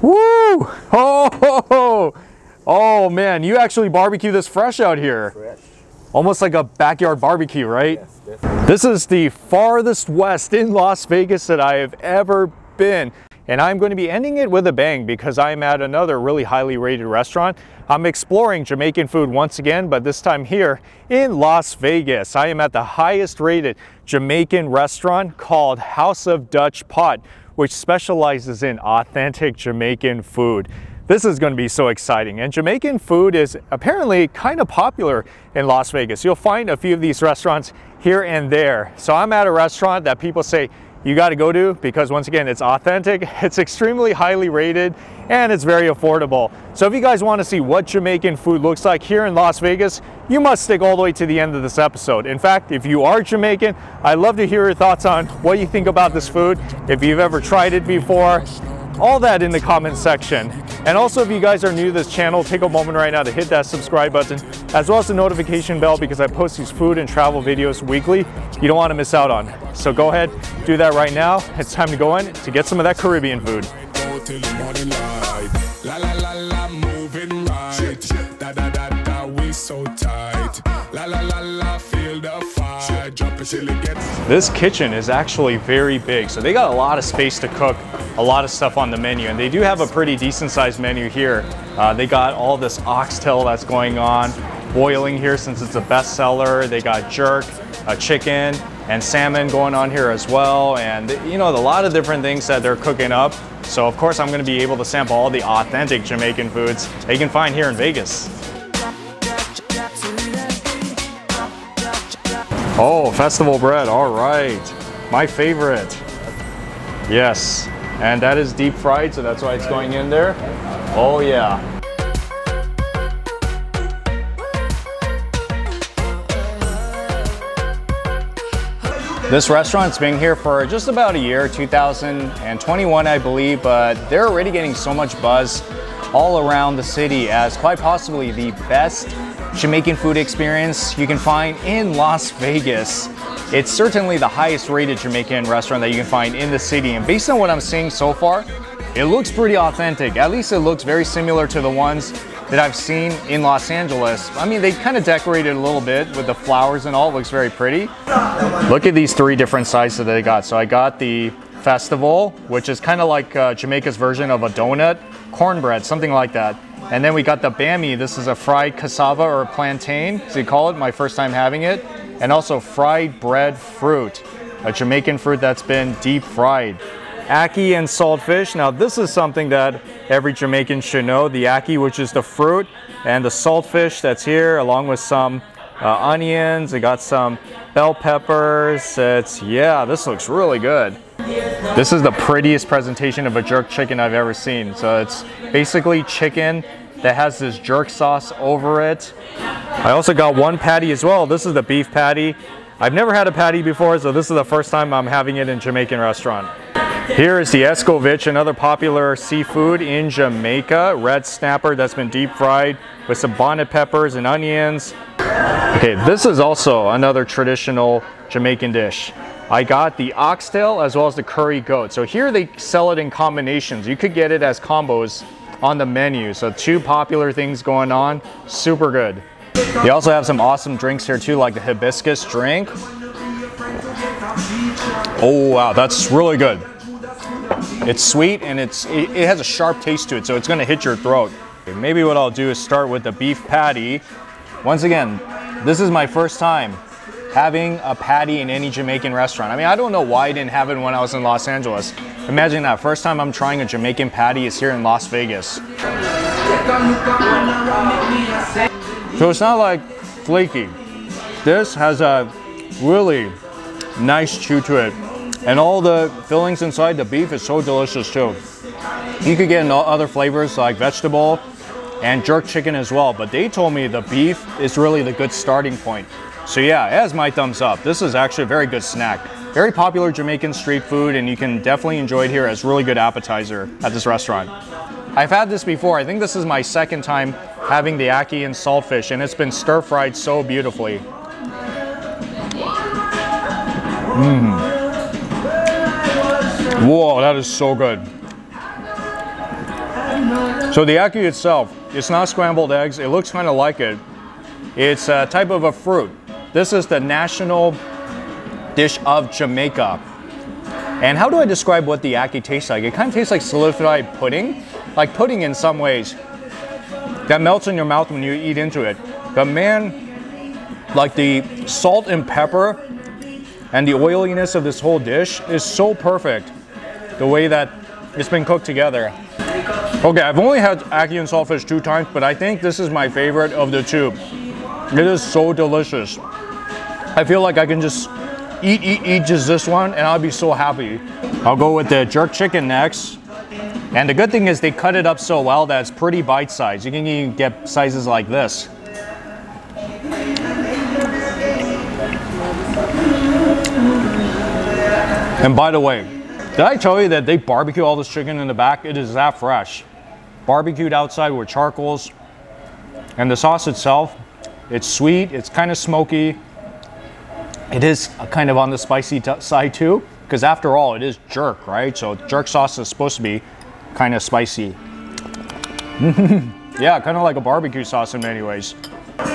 Woo! Oh, ho, ho. Oh man, you actually barbecue this fresh out here. Fresh. Almost like a backyard barbecue, right? Yes, definitely. This is the farthest west in Las Vegas that I have ever been. And I'm going to be ending it with a bang because I'm at another really highly rated restaurant. I'm exploring Jamaican food once again, but this time here in Las Vegas. I am at the highest rated Jamaican restaurant called House of Dutch Pot, which specializes in authentic Jamaican food. This is going to be so exciting, and Jamaican food is apparently kind of popular in Las Vegas. You'll find a few of these restaurants here and there. So I'm at a restaurant that people say you got to go to because once again, it's authentic, it's extremely highly rated, and it's very affordable. So if you guys want to see what Jamaican food looks like here in Las Vegas, you must stick all the way to the end of this episode. In fact, if you are Jamaican, I'd love to hear your thoughts on what you think about this food, if you've ever tried it before, all that in the comment section. And also, if you guys are new to this channel, take a moment right now to hit that subscribe button, as well as the notification bell, because I post these food and travel videos weekly you don't want to miss out on. So go ahead, do that right now. It's time to go in to get some of that Caribbean food. This kitchen is actually very big, so they got a lot of space to cook a lot of stuff on the menu, and they do have a pretty decent sized menu here. They got all this oxtail that's going on, boiling here since it's a bestseller. They got jerk, chicken, and salmon going on here as well, and you know, a lot of different things that they're cooking up. So of course I'm going to be able to sample all the authentic Jamaican foods that you can find here in Vegas. Oh, festival bread, all right. My favorite. Yes, and that is deep fried, so that's why it's going in there. Oh yeah. This restaurant's been here for just about a year, 2021 I believe, but they're already getting so much buzz all around the city as quite possibly the best Jamaican food experience you can find in Las Vegas. It's certainly the highest rated Jamaican restaurant that you can find in the city, and based on what I'm seeing so far, it looks pretty authentic. At least it looks very similar to the ones that I've seen in Los Angeles. I mean, they kind of decorated a little bit with the flowers and all. It looks very pretty. Look at these three different sizes that they got. So I got the Festival, which is kind of like Jamaica's version of a donut, cornbread, something like that. And then we got the Bammy. This is a fried cassava or plantain, as you call it, my first time having it. And also fried breadfruit, a Jamaican fruit that's been deep fried. Ackee and saltfish. Now this is something that every Jamaican should know. The ackee, which is the fruit, and the saltfish that's here, along with some onions. We got some bell peppers. Yeah, this looks really good. This is the prettiest presentation of a jerk chicken I've ever seen. So it's basically chicken that has this jerk sauce over it. I also got one patty as well. This is the beef patty. I've never had a patty before, so this is the first time I'm having it in a Jamaican restaurant. Here is the Escovitch, another popular seafood in Jamaica. Red snapper that's been deep fried with some bonnet peppers and onions. Okay, this is also another traditional Jamaican dish. I got the oxtail as well as the curry goat. So here they sell it in combinations. You could get it as combos on the menu. So two popular things going on, super good. They also have some awesome drinks here too, like the hibiscus drink. Oh wow, that's really good. It's sweet and it has a sharp taste to it, so it's gonna hit your throat. Okay, maybe what I'll do is start with the beef patty. Once again, this is my first time having a patty in any Jamaican restaurant. I mean, I don't know why I didn't have it when I was in Los Angeles. Imagine that, first time I'm trying a Jamaican patty is here in Las Vegas. So it's not like flaky. This has a really nice chew to it. And all the fillings inside the beef is so delicious too. You could get other flavors like vegetable and jerk chicken as well, but they told me the beef is really the good starting point. So yeah, it has my thumbs up. This is actually a very good snack. Very popular Jamaican street food, and you can definitely enjoy it here as really good appetizer at this restaurant. I've had this before. I think this is my second time having the ackee and saltfish, and it's been stir-fried so beautifully. Whoa, that is so good. So the ackee itself, it's not scrambled eggs. It looks kind of like it. It's a type of a fruit. This is the national dish of Jamaica. And how do I describe what the ackee tastes like? It kind of tastes like solidified pudding, like pudding in some ways. That melts in your mouth when you eat into it. But man, like the salt and pepper and the oiliness of this whole dish is so perfect. The way that it's been cooked together. Okay, I've only had ackee and saltfish 2 times, but I think this is my favorite of the 2. It is so delicious. I feel like I can just eat just this one and I'll be so happy. I'll go with the jerk chicken next. And the good thing is they cut it up so well that it's pretty bite-sized. You can even get sizes like this. And by the way, did I tell you that they barbecue all this chicken in the back? It is that fresh. Barbecued outside with charcoals. And the sauce itself, it's sweet, it's kind of smoky. It is kind of on the spicy side too, because after all, it is jerk, right? So jerk sauce is supposed to be kind of spicy. Yeah, kind of like a barbecue sauce in many ways.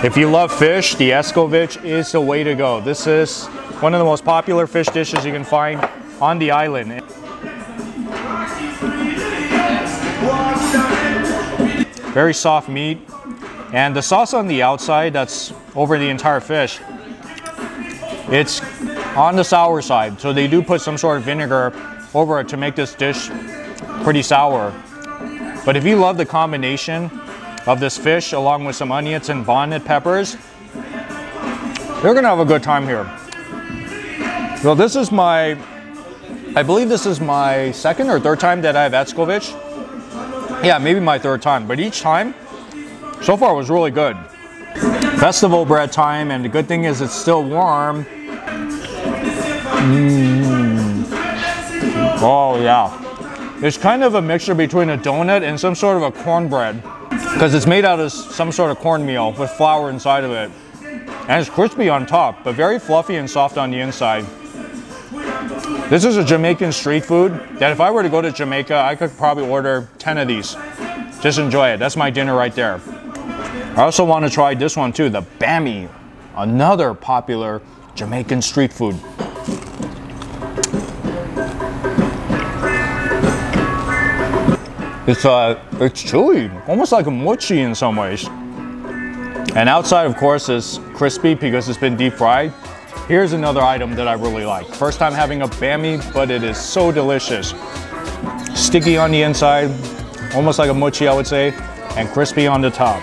If you love fish, the Escovitch is the way to go. This is one of the most popular fish dishes you can find on the island. Very soft meat. And the sauce on the outside that's over the entire fish, it's on the sour side. So they do put some sort of vinegar over it to make this dish pretty sour. But if you love the combination of this fish along with some onions and bonnet peppers, you're gonna have a good time here. So this is I believe this is my 2nd or 3rd time that I've Escovitch. Yeah, maybe my 3rd time, but each time so far was really good. Festival bread time, and the good thing is it's still warm. Oh yeah. It's kind of a mixture between a donut and some sort of a cornbread, because it's made out of some sort of cornmeal with flour inside of it. And it's crispy on top, but very fluffy and soft on the inside. This is a Jamaican street food that if I were to go to Jamaica, I could probably order 10 of these. Just enjoy it. That's my dinner right there. I also want to try this one too, the Bammy, another popular Jamaican street food. It's chewy, almost like a mochi in some ways. And outside, of course, is crispy because it's been deep fried. Here's another item that I really like. First time having a Bammy, but it is so delicious. Sticky on the inside, almost like a mochi, I would say, and crispy on the top.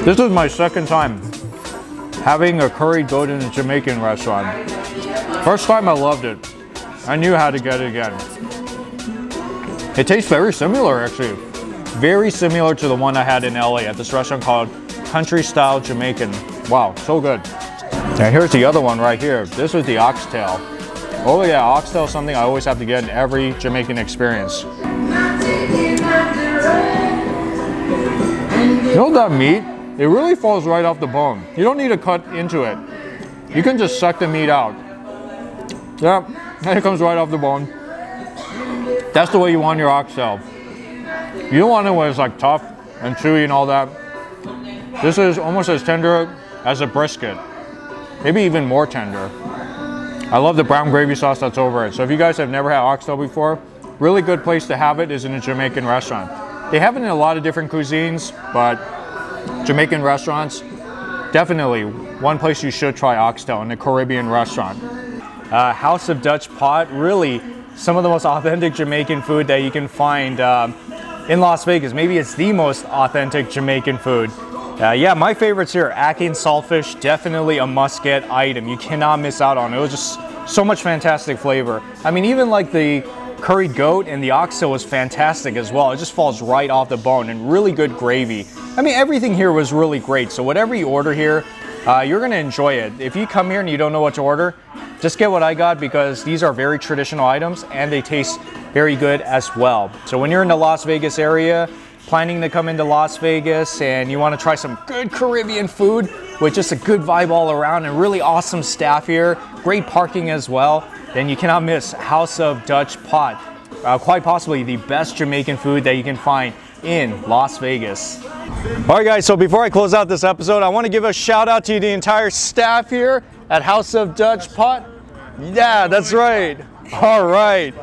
This is my 2nd time having a curried goat in a Jamaican restaurant. First time I loved it. I knew how to get it again. It tastes very similar actually. Very similar to the one I had in LA at this restaurant called Country Style Jamaican. Wow, so good. And here's the other one right here. This is the oxtail. Oh yeah, oxtail is something I always have to get in every Jamaican experience. You know that meat? It really falls right off the bone. You don't need to cut into it. You can just suck the meat out. Yeah, and it comes right off the bone. That's the way you want your oxtail. You don't want it when it's like tough and chewy and all that. This is almost as tender as a brisket. Maybe even more tender. I love the brown gravy sauce that's over it. So if you guys have never had oxtail before, really good place to have it is in a Jamaican restaurant. They have it in a lot of different cuisines, but Jamaican restaurants, definitely one place you should try oxtail, in a Caribbean restaurant. House of Dutch Pot, really some of the most authentic Jamaican food that you can find in Las Vegas. Maybe it's the most authentic Jamaican food. Yeah, my favorites here, Ackee and Saltfish, definitely a must-get item. You cannot miss out on it. It was just so much fantastic flavor. I mean, even like the curried goat and the oxtail was fantastic as well. It just falls right off the bone, and really good gravy. I mean, everything here was really great. So whatever you order here, you're gonna enjoy it. If you come here and you don't know what to order, just get what I got, because these are very traditional items and they taste very good as well. So when you're in the Las Vegas area, planning to come into Las Vegas and you want to try some good Caribbean food, with just a good vibe all around and really awesome staff here, great parking as well, then you cannot miss House of Dutch Pot. Quite possibly the best Jamaican food that you can find in Las Vegas. All right guys, so before I close out this episode, I want to give a shout out to the entire staff here at House of Dutch Pot. Yeah, that's right. All right.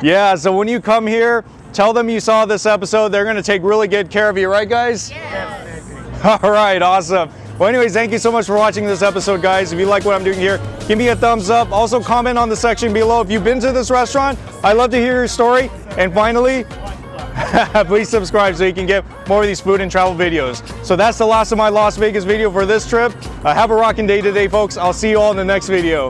Yeah, so when you come here, tell them you saw this episode. They're going to take really good care of you, right guys? Yes. All right, awesome. Well, anyways, thank you so much for watching this episode, guys. If you like what I'm doing here, give me a thumbs up. Also, comment on the section below if you've been to this restaurant. I'd love to hear your story. And finally, please subscribe so you can get more of these food and travel videos. So that's the last of my Las Vegas video for this trip. Have a rocking day today, folks. I'll see you all in the next video.